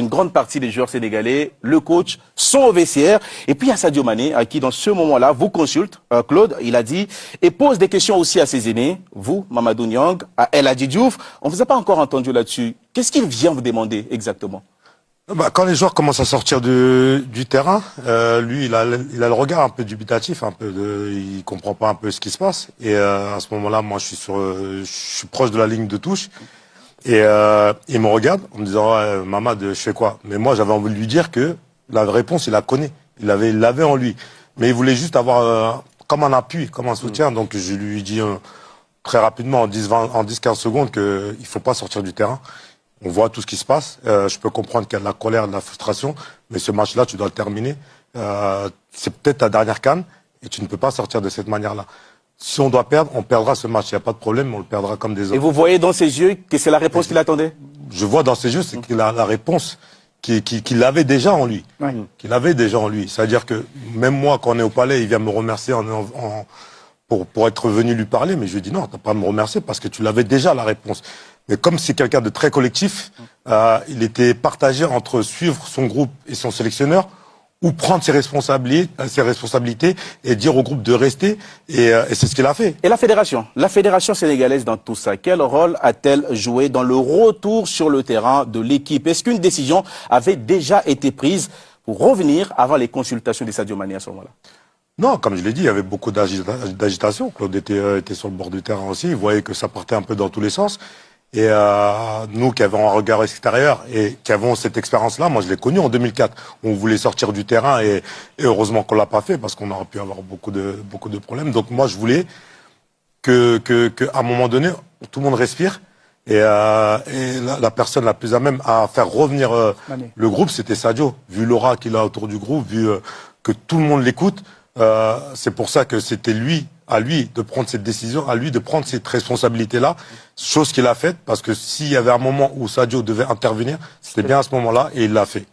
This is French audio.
une grande partie des joueurs sénégalais, le coach, sont au vestiaire. Et puis il y a Sadio Mané, qui dans ce moment-là vous consulte, Claude, il a dit, et pose des questions aussi à ses aînés, vous, Mamadou Niang, à El Hadji Diouf. On ne vous a pas encore entendu là-dessus. Qu'est-ce qu'il vient vous demander exactement? Quand les joueurs commencent à sortir du terrain, lui, il a le regard un peu dubitatif, il comprend pas un peu ce qui se passe. Et à ce moment-là, moi, je suis proche de la ligne de touche. Et il me regarde en me disant Mamad, je fais quoi? Mais moi, j'avais envie de lui dire que la réponse, il la connaît. Il l'avait en lui. Mais il voulait juste avoir comme un appui, comme un soutien. Donc je lui dis très rapidement, en 10-15 secondes, qu'il faut pas sortir du terrain. On voit tout ce qui se passe. Je peux comprendre qu'il y a de la colère, de la frustration, mais ce match-là, tu dois le terminer. C'est peut-être ta dernière CAN et tu ne peux pas sortir de cette manière-là. Si on doit perdre, on perdra ce match. Il n'y a pas de problème, on le perdra comme des autres. Et vous voyez dans ses yeux que c'est la réponse qu'il attendait? Je vois dans ses yeux, c'est qu'il a la réponse qu'il avait déjà en lui. Oui. Qu'il avait déjà en lui. C'est-à-dire que même moi, quand on est au palais, il vient me remercier pour être venu lui parler, mais je lui dis non, t'as pas à me remercier parce que tu l'avais déjà la réponse. Mais comme c'est quelqu'un de très collectif, il était partagé entre suivre son groupe et son sélectionneur ou prendre ses responsabilités et dire au groupe de rester, et c'est ce qu'il a fait. Et la fédération sénégalaise dans tout ça, quel rôle a-t-elle joué dans le retour sur le terrain de l'équipe? Est-ce qu'une décision avait déjà été prise pour revenir avant les consultations de Sadio Mané à ce moment-là? Non, comme je l'ai dit, il y avait beaucoup d'agitation. Claude était sur le bord du terrain aussi, il voyait que ça partait un peu dans tous les sens. Et nous qui avons un regard extérieur et qui avons cette expérience-là, moi je l'ai connue en 2004. On voulait sortir du terrain et heureusement qu'on l'a pas fait parce qu'on aurait pu avoir beaucoup de problèmes. Donc moi je voulais que à un moment donné tout le monde respire et la personne la plus à même à faire revenir le groupe, c'était Sadio. Vu l'aura qu'il a autour du groupe, vu que tout le monde l'écoute, c'est pour ça que c'était à lui de prendre cette décision, à lui de prendre cette responsabilité-là, chose qu'il a faite, parce que s'il y avait un moment où Sadio devait intervenir, c'était bien à ce moment-là, et il l'a fait.